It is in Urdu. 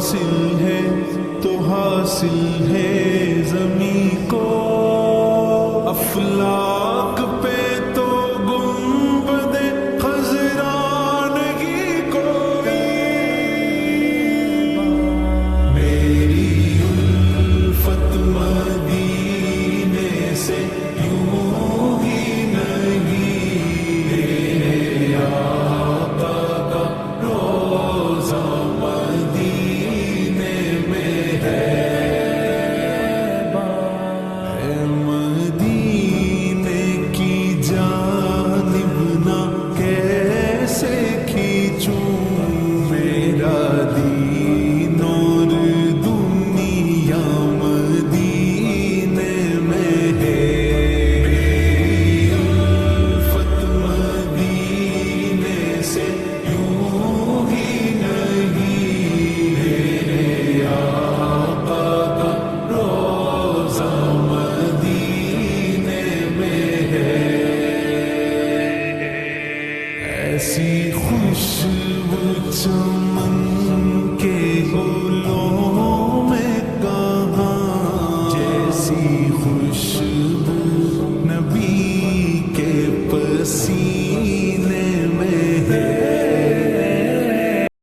حاصل ہے تو حاصل ہے زمین کو، افلاک پہ تو گنبد خضرا نہیں کوئی، میری الفت مدینے سے یوں ہی نہیں، میرے آقا کا روزہ مدینے میں ہے، مدینے کی جانب نہ کیسے کھینچوں میرا دین اور دنیا مدینے میں ہے، میری الفت مدینے سے یوں ہی نہیں، میرے آقا کا روزہ مدینے میں ہے، ایسی خوشبو چمن